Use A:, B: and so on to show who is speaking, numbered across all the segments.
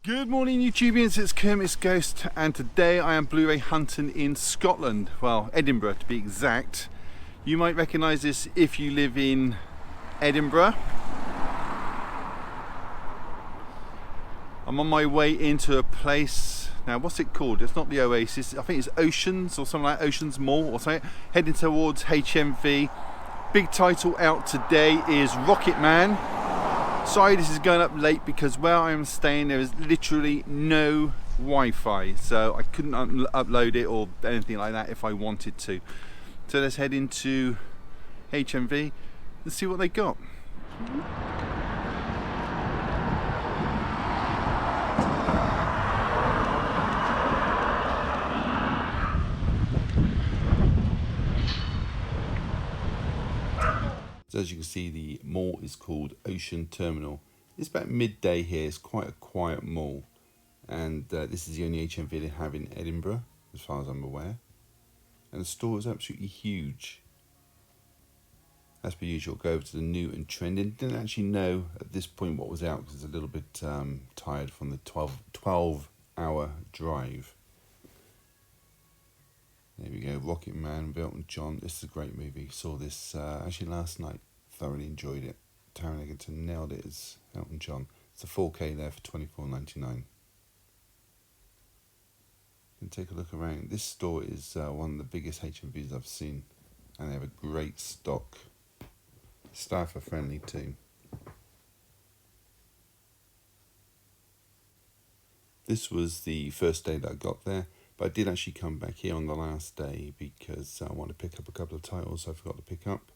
A: Good morning YouTubians, it's Kermit's Ghost, and today I am Blu-ray hunting in Scotland, well Edinburgh to be exact. You might recognise this if you live in Edinburgh. I'm on my way into a place, now what's it called? It's not the Oasis, I think it's Oceans or something like Oceans Mall or something. Heading towards HMV. Big title out today is Rocket Man. Sorry this is going up late because where I am staying there is literally no Wi-Fi, so I couldn't upload it or anything like that if I wanted to. So let's head into HMV and see what they got. So as you can see, the mall is called Ocean Terminal. It's about midday here. It's quite a quiet mall, and this is the only HMV they have in Edinburgh as far as I'm aware, and the store is absolutely huge. As per usual, go over to the new and trending. Didn't actually know at this point what was out because it's a little bit tired from the 12-hour drive. There we go, Rocket Man, Elton John. This is a great movie. Saw this actually last night. Thoroughly enjoyed it. Taron Egerton nailed it as Elton John. It's a 4K there for $24.99. And take a look around. This store is one of the biggest HMVs I've seen, and they have a great stock. Staff are friendly too. This was the first day that I got there. But I did actually come back here on the last day because I want to pick up a couple of titles I forgot to pick up.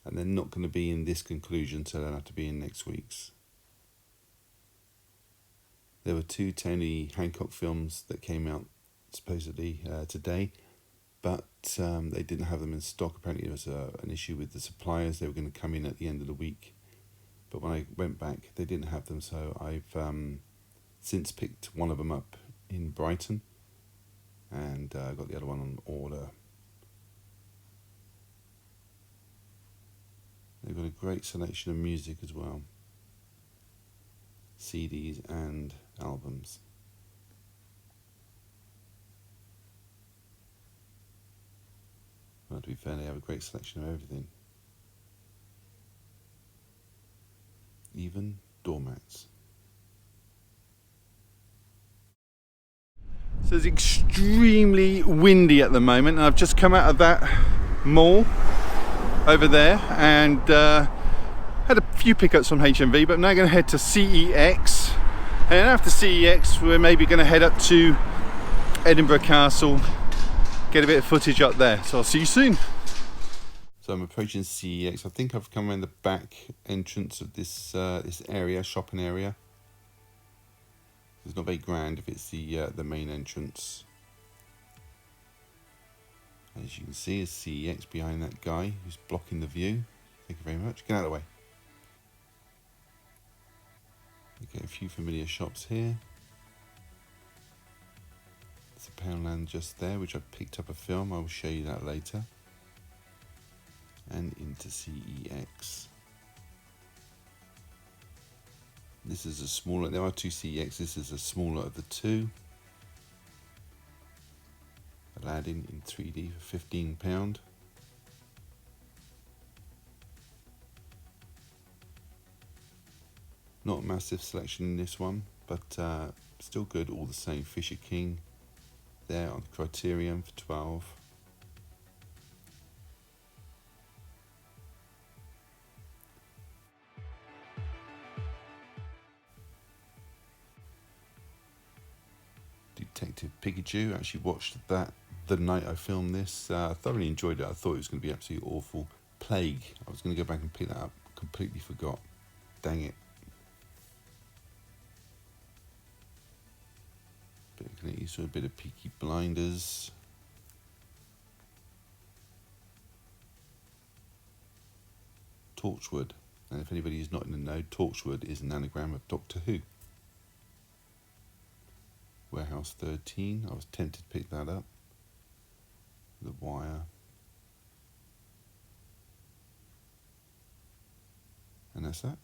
A: And they're not going to be in this conclusion, so they'll have to be in next week's. There were 2 Tony Hancock films that came out supposedly today, but they didn't have them in stock. Apparently there was an issue with the suppliers. They were going to come in at the end of the week. But when I went back, they didn't have them, so I've since picked one of them up in Brighton. And got the other one on order. They've got a great selection of music as well. CDs and albums. Well, to be fair, they have a great selection of everything. Even doormats. So it's extremely windy at the moment, and I've just come out of that mall over there and had a few pickups from HMV, but I'm now going to head to CEX, and after CEX we're maybe going to head up to Edinburgh Castle, get a bit of footage up there, so I'll see you soon. So I'm approaching CEX. I think I've come around the back entrance of this area, shopping area. It's not very grand if it's the main entrance. As you can see, is CEX behind that guy who's blocking the view. Thank you very much. Get out of the way. Okay, a few familiar shops here. There's a Poundland just there, which I picked up a film. I will show you that later. And into CEX. This is a smaller, there are 2 CEX, this is a smaller of the 2. Aladdin in 3D for £15. Not a massive selection in this one, but still good all the same. Fisher King there on Criterion for 12. Detective Pikachu, I actually watched that the night I filmed this. Thoroughly enjoyed it. I thought it was going to be absolutely awful. Plague, I was going to go back and pick that up. Completely forgot. Dang it. Bit of Clint Eastwood, a bit of Peaky Blinders. Torchwood. And if anybody is not in the know, Torchwood is an anagram of Doctor Who. Warehouse 13, I was tempted to pick that up. The Wire. And that's that.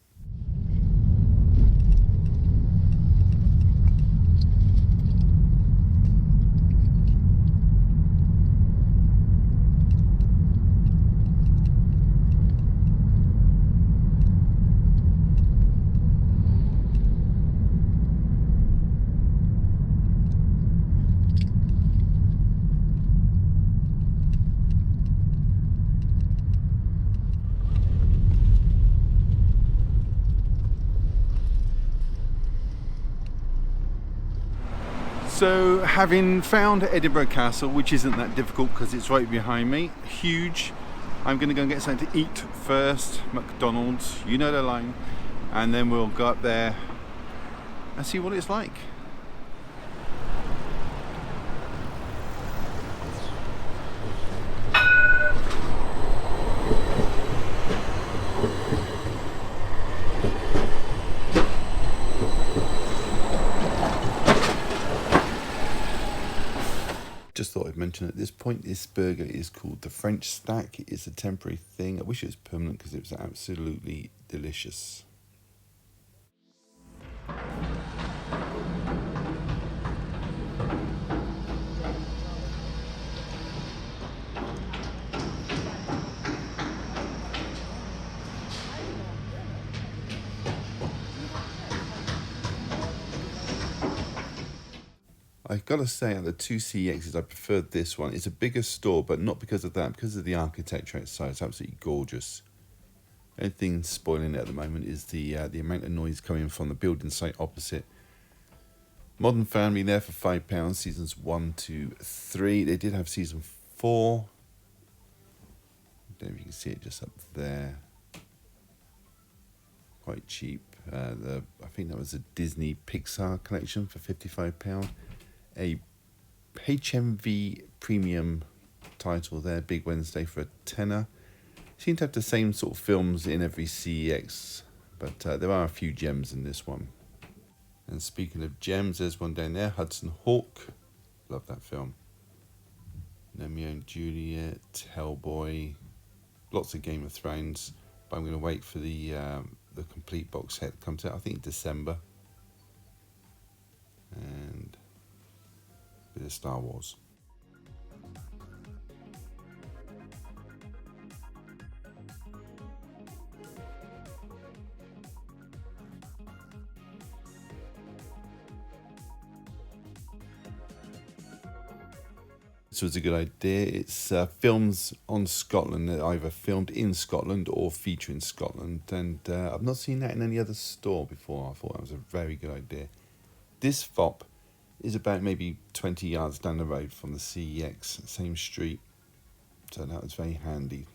A: So having found Edinburgh Castle, which isn't that difficult because it's right behind me, huge, I'm going to go and get something to eat first, McDonald's, you know the line, and then we'll go up there and see what it's like. Just thought I'd mention at this point, this burger is called the French Stack. It is a temporary thing. I wish it was permanent because it was absolutely delicious. I've got to say, out of the two CEXs, I preferred this one. It's a bigger store, but not because of that, because of the architecture outside. It's absolutely gorgeous. The only thing spoiling it at the moment is the amount of noise coming from the building site opposite. Modern Family there for £5, seasons 1 to 3. They did have season 4. I don't know if you can see it just up there. Quite cheap. I think that was a Disney Pixar collection for £55. A HMV premium title there, Big Wednesday, for a tenner. Seem to have the same sort of films in every CEX, but there are a few gems in this one. And speaking of gems, there's one down there, Hudson Hawk. Love that film. Romeo and Juliet, Hellboy, lots of Game of Thrones. But I'm going to wait for the complete box set that comes out, I think December. And a bit of Star Wars. This was a good idea. It's films on Scotland that either filmed in Scotland or feature in Scotland, and I've not seen that in any other store before. I thought that was a very good idea. This FOP is about maybe 20 yards down the road from the CEX, same street, so that was very handy.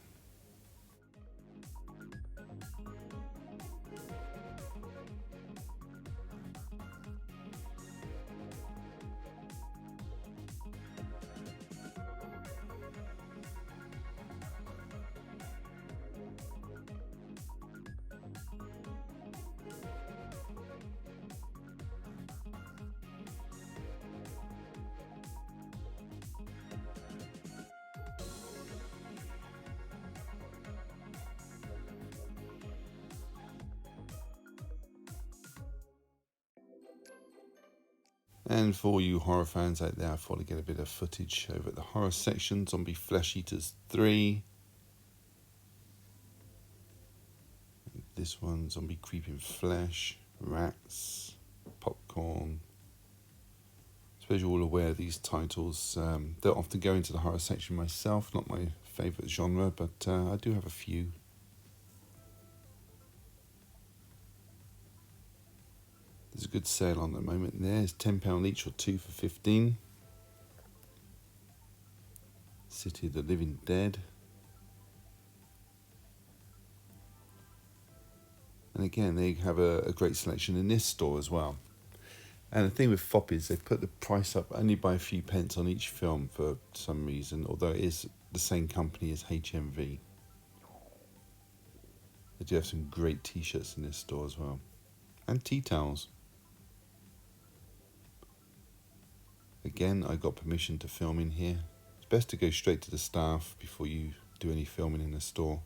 A: And for all you horror fans out there, I thought I'd get a bit of footage over at the horror section. Zombie Flesh Eaters 3. And this one, Zombie Creeping Flesh, Rats, Popcorn. I suppose you're all aware of these titles. Don't often go into the horror section myself, not my favourite genre, but I do have a few. There's a good sale on at the moment there. It's £10 each or 2 for 15. City of the Living Dead. And again, they have a great selection in this store as well. And the thing with FOP is they put the price up only by a few pence on each film for some reason, although it is the same company as HMV. They do have some great t-shirts in this store as well. And tea towels. Again, I got permission to film in here. It's best to go straight to the staff before you do any filming in the store.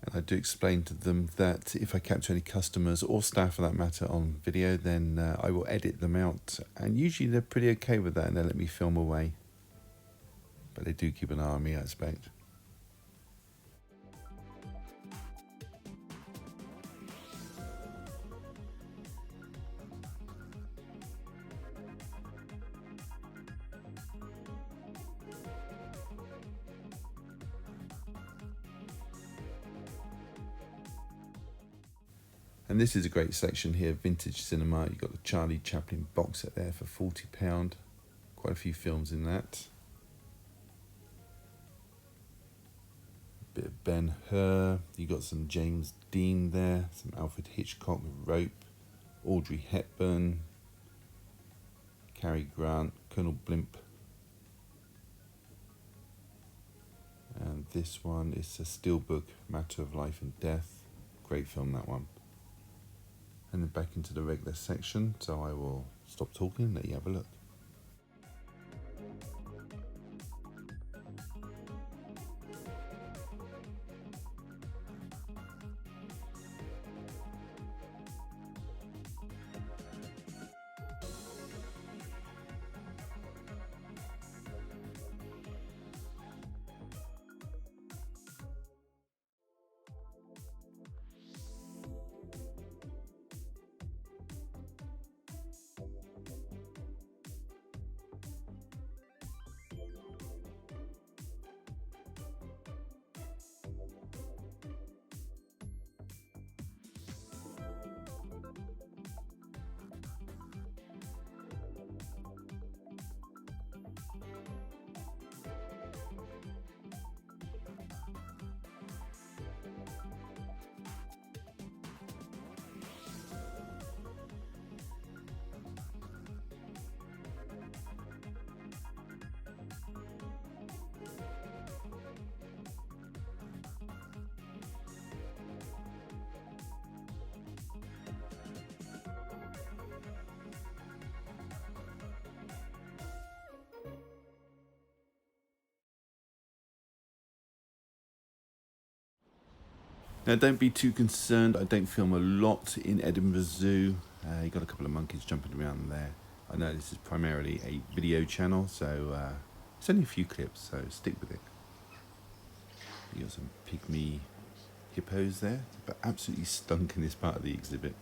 A: And I do explain to them that if I capture any customers or staff for that matter on video, then I will edit them out. And usually they're pretty okay with that and they let me film away. But they do keep an eye on me, I expect. And this is a great section here, vintage cinema. You've got the Charlie Chaplin box set there for £40. Quite a few films in that. A bit of Ben-Hur. You got some James Dean there, some Alfred Hitchcock with Rope, Audrey Hepburn, Cary Grant, Colonel Blimp. And this one is a steelbook, Matter of Life and Death. Great film, that one. And then back into the regular section, so I will stop talking and let you have a look. Now don't be too concerned, I don't film a lot in Edinburgh Zoo. You got a couple of monkeys jumping around there. I know this is primarily a video channel, so it's only a few clips, so stick with it. You got some pygmy hippos there, but absolutely stunk in this part of the exhibit.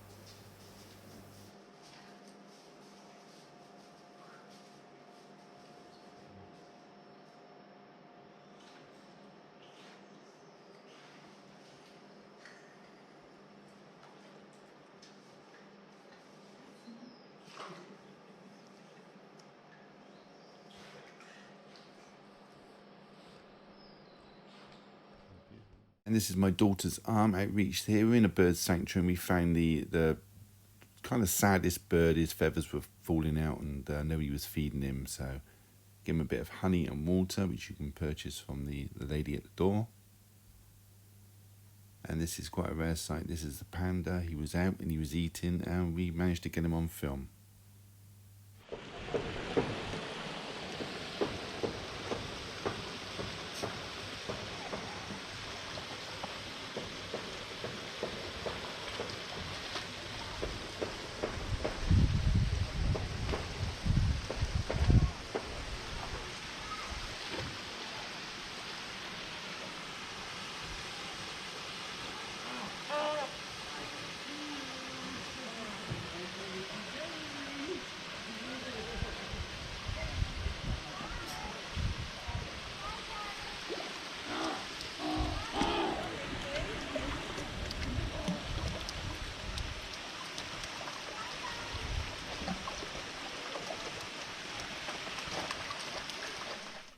A: And this is my daughter's arm outreach here. We're in a bird sanctuary and we found the kind of saddest bird. His feathers were falling out and nobody was feeding him. So give him a bit of honey and water, which you can purchase from the lady at the door. And this is quite a rare sight. This is the panda. He was out and he was eating and we managed to get him on film.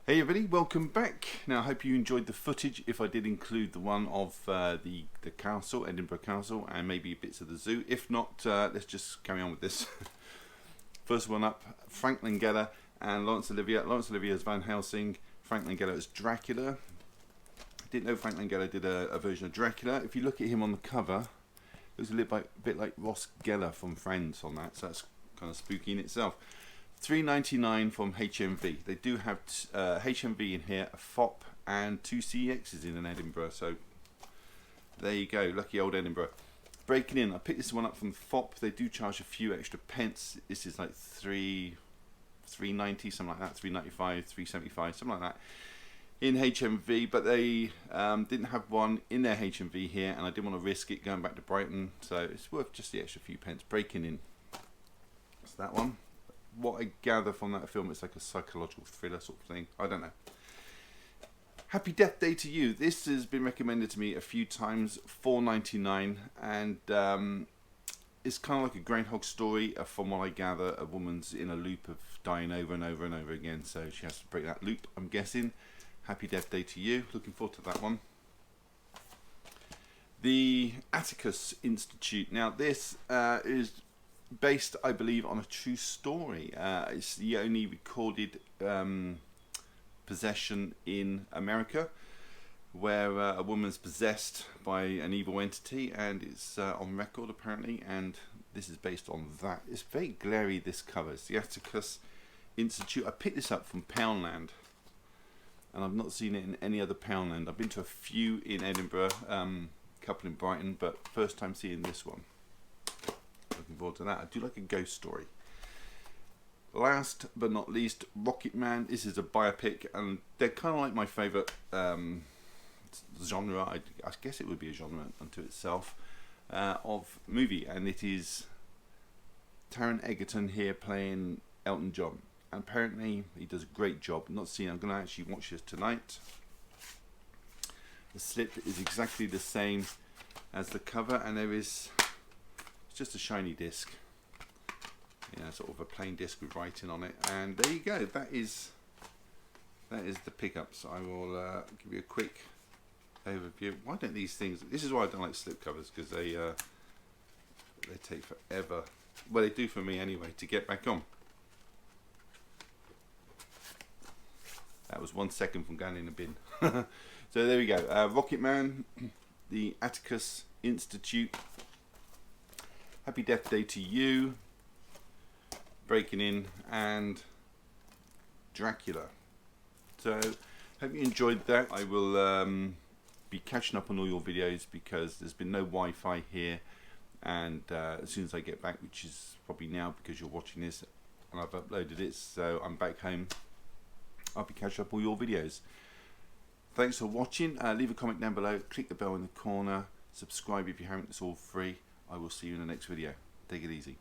A: Hey everybody, welcome back. Now I hope you enjoyed the footage, if I did include the one of the castle, Edinburgh Castle, and maybe bits of the zoo. If not, let's just carry on with this. First one up, Frank Langella and Laurence Olivier. Laurence Olivier as Van Helsing, Frank Langella as Dracula. I didn't know Frank Langella did a version of Dracula. If you look at him on the cover, it was a bit like Ross Geller from Friends on that, so that's kind of spooky in itself. $3.99 from HMV. They do have HMV in here, a FOP and 2 CXs in an Edinburgh, so there you go, lucky old Edinburgh. Breaking in, I picked this one up from the FOP. They do charge a few extra pence. This is like $3.90, something like that, $3.95, $3.75, something like that in HMV, but they didn't have one in their HMV here, and I didn't want to risk it going back to Brighton, so it's worth just the extra few pence. Breaking in, that's that one. What I gather from that film, it's like a psychological thriller sort of thing. I don't know. Happy Death Day to You. This has been recommended to me a few times. $4.99, and it's kind of like a Groundhog Story. From what I gather, a woman's in a loop of dying over and over and over again, so she has to break that loop, I'm guessing. Happy Death Day to you. Looking forward to that one. The Atticus Institute. Now this is based, I believe, on a true story. It's the only recorded possession in America, where a woman's possessed by an evil entity, and it's on record apparently, and this is based on that. It's very glary, this cover. It's the Atticus Institute. I picked this up from Poundland, and I've not seen it in any other Poundland. I've been to a few in Edinburgh, couple in Brighton, but first time seeing this one. Looking forward to that. I do like a ghost story. Last but not least, Rocket Man. This is a biopic, and they're kind of like my favourite genre. I guess it would be a genre unto itself of movie, and it is Taron Egerton here playing Elton John. And apparently he does a great job. Not seen. I'm going to actually watch this tonight. The slip is exactly the same as the cover, and it's just a shiny disc, sort of a plain disc with writing on it. And there you go. That is the pickups. I will give you a quick overview. Why don't these things? This is why I don't like slip covers, because they take forever. Well, they do for me anyway to get back on. That was 1 second from going in the bin. So there we go. Rocket Man, the Atticus Institute. Happy Death Day to you. Breaking In, and Dracula. So hope you enjoyed that. I will be catching up on all your videos, because there's been no Wi-Fi here, and as soon as I get back, which is probably now because you're watching this and I've uploaded it, so I'm back home, I'll be catching up all your videos. Thanks for watching. Leave a comment down below, click the bell in the corner, subscribe if you haven't, it's all free. I will see you in the next video. Take it easy.